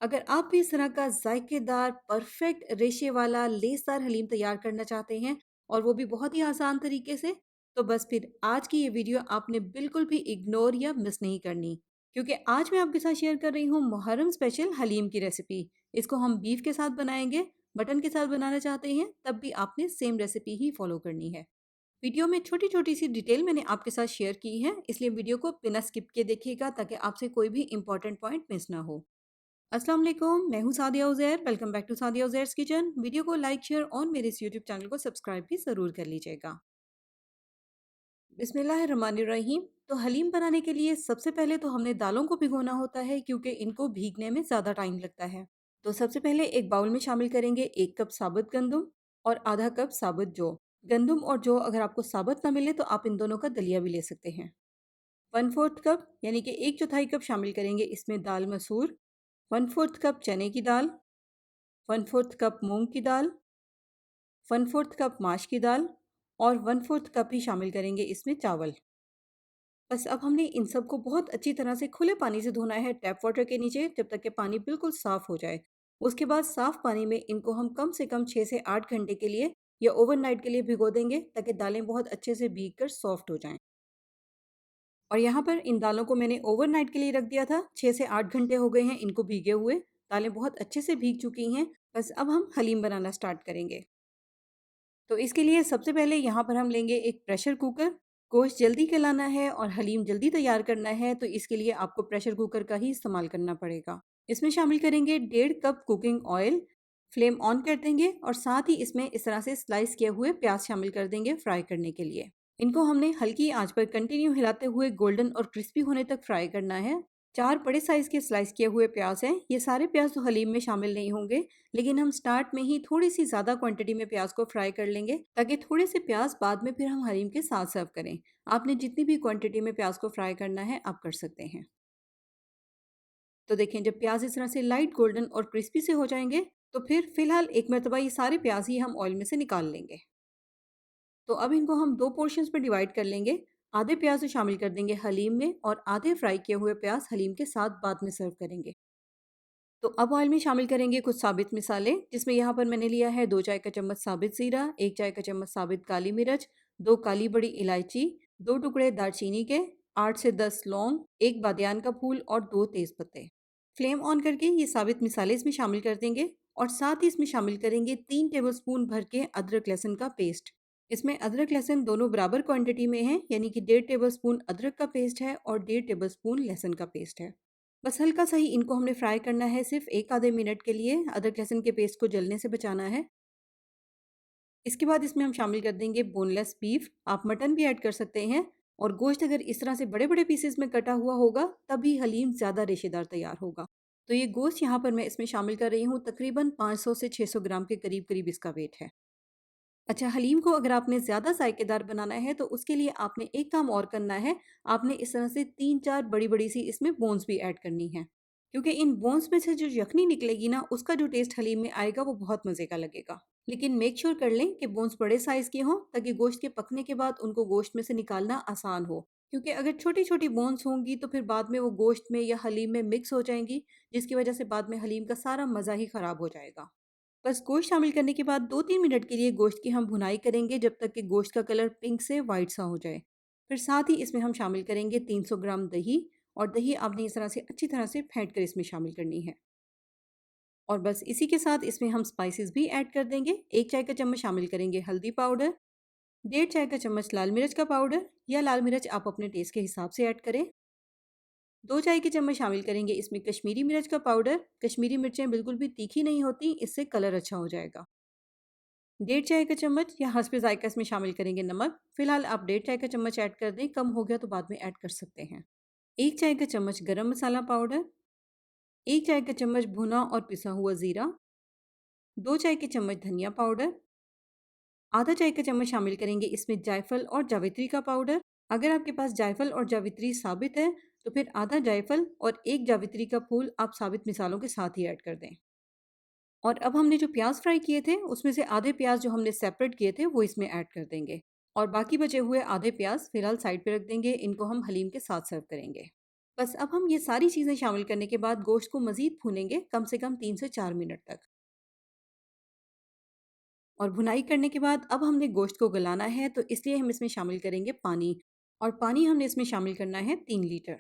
अगर आप भी इस तरह का जायकेदार, परफेक्ट रेशे वाला लेसदार हलीम तैयार करना चाहते हैं और वो भी बहुत ही आसान तरीके से, तो बस फिर आज की ये वीडियो आपने बिल्कुल भी इग्नोर या मिस नहीं करनी। क्योंकि आज मैं आपके साथ शेयर कर रही हूँ मुहर्रम स्पेशल हलीम की रेसिपी। इसको हम बीफ के साथ बनाएंगे, मटन के साथ बनाना चाहते हैं तब भी आपने सेम रेसिपी ही फॉलो करनी है। वीडियो में छोटी छोटी सी डिटेल मैंने आपके साथ शेयर की है, इसलिए वीडियो को बिना स्किप के देखिएगा ताकि आपसे कोई भी इंपॉर्टेंट पॉइंट मिस ना हो। अस्सलाम वालेकुम, मैं हूँ Sadia Uzair. Welcome back to Sadia Uzair's kitchen. Video को लाइक, शेयर और मेरे इस यूट्यूब चैनल को सब्सक्राइब भी ज़रूर कर लीजिएगा। बिस्मिल्लाहिर्रहमानिर्रहीम। तो हलीम बनाने के लिए सबसे पहले तो हमने दालों को भिगोना होता है क्योंकि इनको भीगने में ज़्यादा टाइम लगता है। तो सबसे पहले एक बाउल में शामिल करेंगे 1 कप साबुत गंदम और आधा कप साबुत जौ। गंदम और जौ अगर आपको साबुत ना मिले तो आप इन दोनों का दलिया भी ले सकते हैं। 1/4 कप यानी कि 1/4 कप शामिल करेंगे इसमें दाल मसूर, 1/4 कप चने की दाल, 1/4 कप मूंग की दाल, 1/4 कप माश की दाल और 1/4 कप ही शामिल करेंगे इसमें चावल। बस अब हमने इन सब को बहुत अच्छी तरह से खुले पानी से धोना है टैप वाटर के नीचे जब तक कि पानी बिल्कुल साफ़ हो जाए। उसके बाद साफ़ पानी में इनको हम कम से कम 6 से 8 घंटे के लिए या ओवरनाइट के लिए भिगो देंगे ताकि दालें बहुत अच्छे से भीग कर सॉफ्ट हो जाएँ। और यहाँ पर इन दालों को मैंने ओवरनाइट के लिए रख दिया था, 6 से 8 घंटे हो गए हैं इनको भीगे हुए। दालें बहुत अच्छे से भीग चुकी हैं। बस अब हम हलीम बनाना स्टार्ट करेंगे। तो इसके लिए सबसे पहले यहाँ पर हम लेंगे एक प्रेशर कुकर। गोश्त जल्दी गलाना है और हलीम जल्दी तैयार करना है तो इसके लिए आपको प्रेशर कुकर का ही इस्तेमाल करना पड़ेगा। इसमें शामिल करेंगे 1.5 cup cooking oil. Flame on कर देंगे और साथ ही इसमें इस तरह से स्लाइस किए हुए प्याज शामिल कर देंगे फ्राई करने के लिए। इनको हमने हल्की आंच पर कंटिन्यू हिलाते हुए गोल्डन और क्रिस्पी होने तक फ्राई करना है। 4 बड़े साइज के स्लाइस किए हुए प्याज हैं। ये सारे प्याज तो हलीम में शामिल नहीं होंगे, लेकिन हम स्टार्ट में ही थोड़ी सी ज़्यादा क्वांटिटी में प्याज को फ्राई कर लेंगे ताकि थोड़े से प्याज बाद में फिर हम हलीम के साथ सर्व करें। आपने जितनी भी क्वांटिटी में प्याज को फ्राई करना है आप कर सकते हैं। तो देखें, जब प्याज इस तरह से लाइट गोल्डन और क्रिस्पी से हो जाएंगे तो फिर फिलहाल एक मरतबा ये सारे प्याज ही हम ऑयल में से निकाल लेंगे। तो अब इनको हम 2 पोर्शंस में डिवाइड कर लेंगे। आधे प्याज तो शामिल कर देंगे हलीम में और आधे फ्राई किए हुए प्याज हलीम के साथ बाद में सर्व करेंगे। तो अब ऑयल में शामिल करेंगे कुछ साबित मिसाले, जिसमें यहाँ पर मैंने लिया है 2 चाय का चम्मच साबित ज़ीरा, 1 चाय का चम्मच साबित काली मिर्च, 2 काली बड़ी इलायची, 2 टुकड़े दालचीनी के, 8 से 10 लौंग, 1 बादियान का फूल और 2 तेज़ पत्ते। फ्लेम ऑन करके ये साबित मिसाले इसमें शामिल कर देंगे और साथ ही इसमें शामिल करेंगे 3 टेबलस्पून भर के अदरक लहसुन का पेस्ट। इसमें अदरक लहसुन दोनों बराबर क्वांटिटी में है, यानी कि 1.5 टेबलस्पून अदरक का पेस्ट है और 1.5 टेबलस्पून लहसुन का पेस्ट है। बस हल्का सा ही इनको हमने फ्राई करना है, सिर्फ 1 आधे मिनट के लिए। अदरक लहसुन के पेस्ट को जलने से बचाना है। इसके बाद इसमें हम शामिल कर देंगे बोनलेस बीफ। आप मटन भी ऐड कर सकते हैं और गोश्त अगर इस तरह से बड़े-बड़े पीसेस में कटा हुआ होगा तभी हलीम ज़्यादा रेशेदार तैयार होगा। तो ये गोश्त यहाँ पर मैं इसमें शामिल कर रही हूँ, तकरीबन 500 से 600 ग्राम के करीब-करीब इसका वेट है। अच्छा, हलीम को अगर आपने ज़्यादा जायकेदार बनाना है तो उसके लिए आपने एक काम और करना है। आपने इस तरह से 3-4 बड़ी-बड़ी सी इसमें बोन्स भी ऐड करनी है। क्योंकि इन बोन्स में से जो यखनी निकलेगी ना, उसका जो टेस्ट हलीम में आएगा वो बहुत मज़े का लगेगा। लेकिन मेक श्योर कर लें कि बोन्स बड़े साइज़ के हों ताकि गोश्त के पकने के बाद उनको गोश्त में से निकालना आसान हो। क्योंकि अगर छोटी-छोटी बोन्स होंगी तो फिर बाद में वो गोश्त में या हलीम में मिक्स हो जाएँगी, जिसकी वज़ह से बाद में हलीम का सारा मज़ा ही ख़राब हो जाएगा। बस गोश्त शामिल करने के बाद 2-3 मिनट के लिए गोश्त की हम भुनाई करेंगे जब तक कि गोश्त का कलर पिंक से वाइट सा हो जाए। फिर साथ ही इसमें हम शामिल करेंगे 300 ग्राम दही और दही आपने इस तरह से अच्छी तरह से फेंट कर इसमें शामिल करनी है। और बस इसी के साथ इसमें हम स्पाइसेस भी ऐड कर देंगे। 1 चाय का चम्मच शामिल करेंगे हल्दी पाउडर, 1.5 चाय का चम्मच लाल मिर्च का पाउडर या लाल मिर्च आप अपने टेस्ट के हिसाब से ऐड करें। 2 चाय के चम्मच शामिल करेंगे इसमें कश्मीरी मिर्च का पाउडर। कश्मीरी मिर्चें बिल्कुल भी तीखी नहीं होती, इससे कलर अच्छा हो जाएगा। 1.5 चाय का चम्मच या हस्बे ज़ायक़ा इसमें शामिल करेंगे नमक। फ़िलहाल आप 1.5 चाय का चम्मच ऐड कर दें, कम हो गया तो बाद में ऐड कर सकते हैं। 1 चाय का चम्मच गरम मसाला पाउडर, 1 चाय का चम्मच भुना और पिसा हुआ ज़ीरा, 2 चाय के चम्मच धनिया पाउडर, आधा चाय का चम्मच शामिल करेंगे इसमें जायफल और जावित्री का पाउडर। अगर आपके पास जायफल और जावित्री साबित है तो फिर आधा जायफल और 1 जावित्री का फूल आप साबित मिसालों के साथ ही ऐड कर दें। और अब हमने जो प्याज फ्राई किए थे उसमें से आधे प्याज जो हमने सेपरेट किए थे वो इसमें ऐड कर देंगे और बाकी बचे हुए आधे प्याज फिलहाल साइड पे रख देंगे। इनको हम हलीम के साथ सर्व करेंगे। बस अब हम ये सारी चीज़ें शामिल करने के बाद गोश्त को मज़ीद भूनेंगे कम से कम 3 से 4 मिनट तक। और भुनाई करने के बाद अब हमने गोश्त को गलाना है, तो इसलिए हम इसमें शामिल करेंगे पानी। और पानी हमने इसमें शामिल करना है 3 लीटर।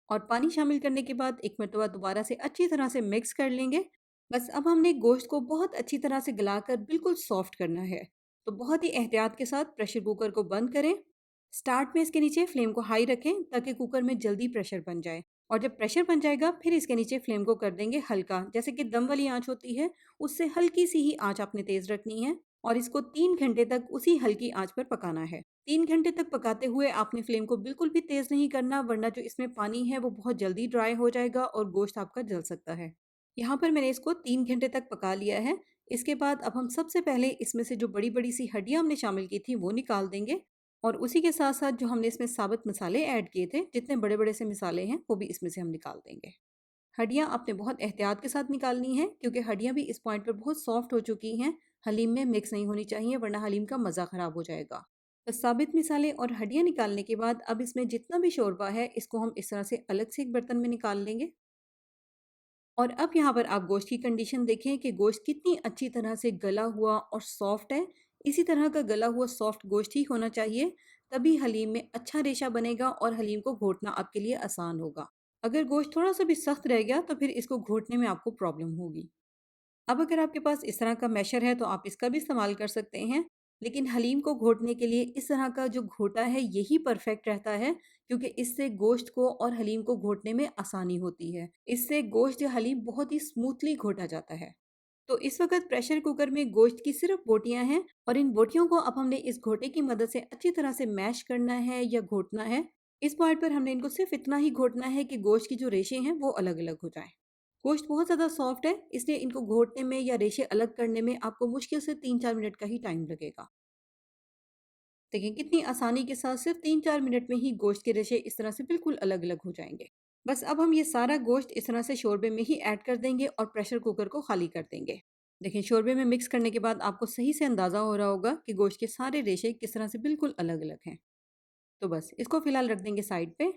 और पानी शामिल करने के बाद एक मरतबा दोबारा से अच्छी तरह से मिक्स कर लेंगे। बस अब हमने गोश्त को बहुत अच्छी तरह से गलाकर बिल्कुल सॉफ्ट करना है। तो बहुत ही एहतियात के साथ प्रेशर कुकर को बंद करें। स्टार्ट में इसके नीचे फ्लेम को हाई रखें ताकि कुकर में जल्दी प्रेशर बन जाए। और जब प्रेशर बन जाएगा फिर इसके नीचे फ्लेम को कर देंगे हल्का, जैसे कि दम वाली आंच होती है उससे हल्की सी ही आंच आपने तेज रखनी है। और इसको 3 घंटे तक उसी हल्की आंच पर पकाना है। 3 घंटे तक पकाते हुए आपने फ्लेम को बिल्कुल भी तेज नहीं करना, वरना जो इसमें पानी है वो बहुत जल्दी ड्राई हो जाएगा और गोश्त आपका जल सकता है। यहाँ पर मैंने इसको 3 घंटे तक पका लिया है। इसके बाद अब हम सबसे पहले इसमें से जो बड़ी बड़ी सी हड्डियां हमने शामिल की थी वो निकाल देंगे। और उसी के साथ साथ जो हमने इसमें साबुत मसाले ऐड किए थे, जितने बड़े बड़े से मसाले हैं वो भी इसमें से हम निकाल देंगे। हड्डियाँ आपने बहुत एहतियात के साथ निकालनी है, क्योंकि हड्डियाँ भी इस पॉइंट पर बहुत सॉफ्ट हो चुकी हैं। हलीम में मिक्स नहीं होनी चाहिए, वरना हलीम का मज़ा ख़राब हो जाएगा। तो साबित मिसाले और हड्डियाँ निकालने के बाद अब इसमें जितना भी शोरबा है इसको हम इस तरह से अलग से एक बर्तन में निकाल लेंगे। और अब यहाँ पर आप गोश्त की कंडीशन देखें कि गोश्त कितनी अच्छी तरह से गला हुआ और सॉफ्ट है। इसी तरह का गला हुआ सॉफ्ट गोश्त ही होना चाहिए, तभी हलीम में अच्छा रेशा बनेगा और हलीम को घोटना आपके लिए आसान होगा। अगर गोश्त थोड़ा सा भी सख्त रह गया तो फिर इसको घोटने में आपको प्रॉब्लम होगी। अब अगर आपके पास इस तरह का मैशर है तो आप इसका भी इस्तेमाल कर सकते हैं। लेकिन हलीम को घोटने के लिए इस तरह का जो घोटा है यही परफेक्ट रहता है, क्योंकि इससे गोश्त को और हलीम को घोटने में आसानी होती है। इससे गोश्त या हलीम बहुत ही स्मूथली घोटा जाता है। तो इस वक्त प्रेशर कुकर में गोश्त की सिर्फ बोटियां हैं और इन बोटियों को अब हमने इस घोटे की मदद से अच्छी तरह से मैश करना है या घोटना है। इस पॉइंट पर हमने इनको सिर्फ इतना ही घोटना है कि गोश्त की जो रेशे हैं वो अलग अलग हो जाएं। गोश्त बहुत ज़्यादा सॉफ्ट है, इसलिए इनको घोटने में या रेशे अलग करने में आपको मुश्किल से 3-4 मिनट का ही टाइम लगेगा। देखिए कितनी आसानी के साथ सिर्फ 3-4 मिनट में ही गोश्त के रेशे इस तरह से बिल्कुल अलग अलग हो जाएंगे। बस अब हम ये सारा गोश्त इस तरह से शोरबे में ही ऐड कर देंगे और प्रेशर कुकर को खाली कर देंगे। देखिए शोरबे में मिक्स करने के बाद आपको सही से अंदाज़ा हो रहा होगा कि गोश्त के सारे रेशे किस तरह से बिल्कुल अलग अलग हैं। तो बस इसको फिलहाल रख देंगे साइड पे।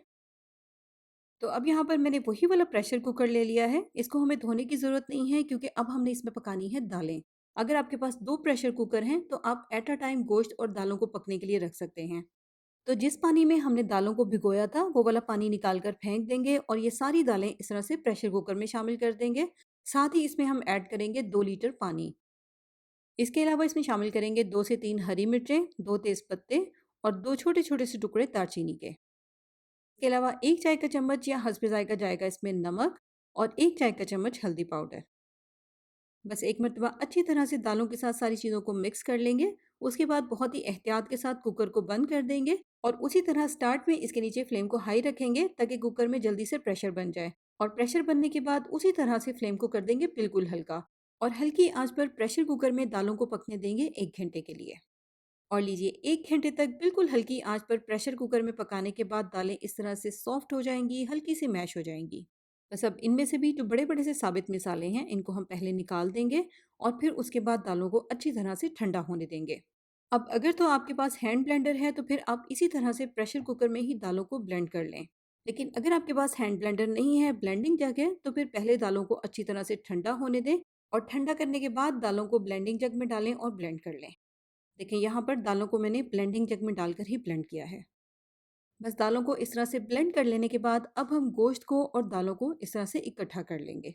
तो अब यहाँ पर मैंने वही वाला प्रेशर कुकर ले लिया है। इसको हमें धोने की ज़रूरत नहीं है, क्योंकि अब हमने इसमें पकानी है दालें। अगर आपके पास 2 प्रेशर कुकर हैं तो आप एट अ टाइम गोश्त और दालों को पकने के लिए रख सकते हैं। तो जिस पानी में हमने दालों को भिगोया था वो वाला पानी निकाल कर फेंक देंगे और ये सारी दालें इस तरह से प्रेशर कुकर में शामिल कर देंगे। साथ ही इसमें हम ऐड करेंगे 2 लीटर पानी। इसके अलावा इसमें शामिल करेंगे 2 से 3 हरी मिर्चें, 2 तेज़ पत्ते और 2 छोटे-छोटे से टुकड़े दालचीनी के। इसके अलावा 1 चाय का चम्मच या हस्बे ज़ायक़ा जाएगा इसमें नमक और 1 चाय का चम्मच हल्दी पाउडर। बस एक मर्तबा अच्छी तरह से दालों के साथ सारी चीज़ों को मिक्स कर लेंगे। उसके बाद बहुत ही एहतियात के साथ कुकर को बंद कर देंगे और उसी तरह स्टार्ट में इसके नीचे फ्लेम को हाई रखेंगे ताकि कुकर में जल्दी से प्रेशर बन जाए। और प्रेशर बनने के बाद उसी तरह से फ्लेम को कर देंगे बिल्कुल हल्का। और हल्की आंच पर प्रेशर कुकर में दालों को पकने देंगे 1 घंटे के लिए। और लीजिए 1 घंटे तक बिल्कुल हल्की आंच पर प्रेशर कुकर में पकाने के बाद दालें इस तरह से सॉफ्ट हो जाएंगी, हल्की सी मैश हो जाएंगी। बस अब इनमें से भी जो बड़े बड़े से साबित मिसाले हैं इनको हम पहले निकाल देंगे और फिर उसके बाद दालों को अच्छी तरह से ठंडा होने देंगे। अब अगर तो आपके पास हैंड ब्लेंडर है तो फिर आप इसी तरह से प्रेशर कुकर में ही दालों को ब्लेंड कर लें। लेकिन अगर आपके पास हैंड ब्लेंडर नहीं है, ब्लेंडिंग जग है, तो फिर पहले दालों को अच्छी तरह से ठंडा होने दें और ठंडा करने के बाद दालों को ब्लेंडिंग जग में डालें और ब्लेंड कर लें। देखिए यहाँ पर दालों को मैंने ब्लेंडिंग जग में डालकर ही ब्लेंड किया है। बस दालों को इस तरह से ब्लेंड कर लेने के बाद अब हम गोश्त को और दालों को इस तरह से इकट्ठा कर लेंगे।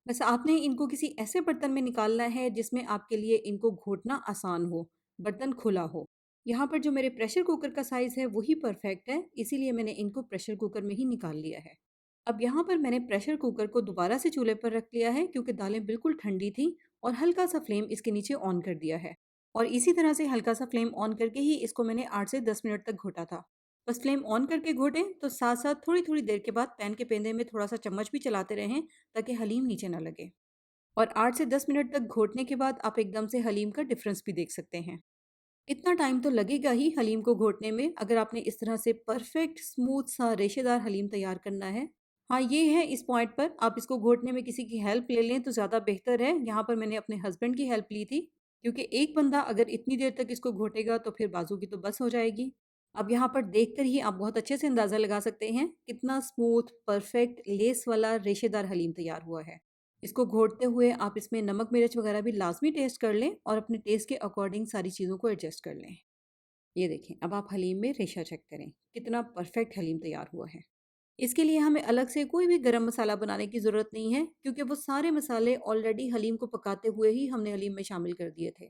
बस आपने इनको किसी ऐसे बर्तन में निकालना है जिसमें आपके लिए इनको घोटना आसान हो, बर्तन खुला हो। यहाँ पर जो मेरे प्रेशर कुकर का साइज़ है वही परफेक्ट है, इसीलिए मैंने इनको प्रेशर कुकर में ही निकाल लिया है। अब यहाँ पर मैंने प्रेशर कुकर को दोबारा से चूल्हे पर रख लिया है, क्योंकि दालें बिल्कुल ठंडी थी और हल्का सा फ्लेम इसके नीचे ऑन कर दिया है। और इसी तरह से हल्का सा फ्लेम ऑन करके ही इसको मैंने 8 से 10 मिनट तक घोटा था। बस फ्लेम ऑन करके घोटें तो साथ-साथ थोड़ी-थोड़ी देर के बाद पैन के पेंदे में थोड़ा-सा चम्मच भी चलाते रहें ताकि हलीम नीचे ना लगे। और 8 से 10 मिनट तक घोटने के बाद आप एकदम से हलीम का डिफरेंस भी देख सकते हैं। इतना टाइम तो लगेगा ही हलीम को घोटने में, अगर आपने इस तरह से परफेक्ट स्मूथ सा रेशेदार हलीम तैयार करना है। हाँ, ये है इस पॉइंट पर आप इसको घोटने में किसी की हेल्प ले लें तो ज़्यादा बेहतर है। यहाँ पर मैंने अपने हस्बैंड की हेल्प ली थी, क्योंकि एक बंदा अगर इतनी देर तक इसको घोटेगा तो फिर बाजू की तो बस हो जाएगी। अब यहाँ पर देखकर ही आप बहुत अच्छे से अंदाज़ा लगा सकते हैं कितना स्मूथ, परफेक्ट, लेस वाला रेशेदार हलीम तैयार हुआ है। इसको घोटते हुए आप इसमें नमक, मिर्च वगैरह भी लाज़मी टेस्ट कर लें और अपने टेस्ट के अकॉर्डिंग सारी चीज़ों को एडजस्ट कर लें। ये देखें, अब आप हलीम में रेशा चेक करें, कितना परफेक्ट हलीम तैयार हुआ है। इसके लिए हमें अलग से कोई भी गरम मसाला बनाने की ज़रूरत नहीं है क्योंकि वो सारे मसाले ऑलरेडी हलीम को पकाते हुए ही हमने हलीम में शामिल कर दिए थे।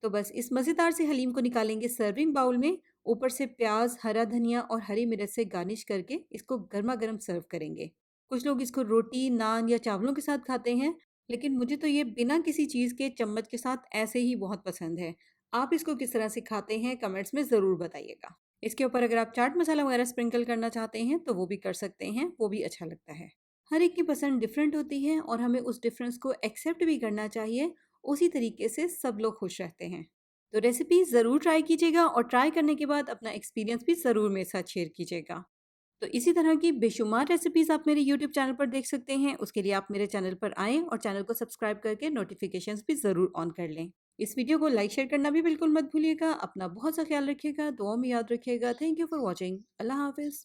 तो बस इस मज़ेदार से हलीम को निकालेंगे सर्विंग बाउल में, ऊपर से प्याज, हरा धनिया और हरी मिर्च से गार्निश करके इसको गर्मा गर्म सर्व करेंगे। कुछ लोग इसको रोटी, नान या चावलों के साथ खाते हैं, लेकिन मुझे तो ये बिना किसी चीज़ के चम्मच के साथ ऐसे ही बहुत पसंद है। आप इसको किस तरह से खाते हैं कमेंट्स में ज़रूर बताइएगा। इसके ऊपर अगर आप चाट मसाला वगैरह स्प्रिंकल करना चाहते हैं तो वो भी कर सकते हैं, वो भी अच्छा लगता है। हर एक की पसंद डिफरेंट होती है और हमें उस डिफरेंस को एक्सेप्ट भी करना चाहिए, उसी तरीके से सब लोग खुश रहते हैं। तो रेसिपी ज़रूर ट्राई कीजिएगा और ट्राई करने के बाद अपना एक्सपीरियंस भी ज़रूर मेरे साथ शेयर कीजिएगा। तो इसी तरह की बेशुमार रेसिपीज़ आप मेरे यूट्यूब चैनल पर देख सकते हैं। उसके लिए आप मेरे चैनल पर आएँ और चैनल को सब्सक्राइब करके नोटिफ़िकेशंस भी ज़रूर ऑन कर लें। इस वीडियो को लाइक शेयर करना भी बिल्कुल मत भूलिएगा। अपना बहुत सा ख्याल रखिएगा, दुआओं में याद रखिएगा। Thank you for watching. अल्लाह हाफ़िज़।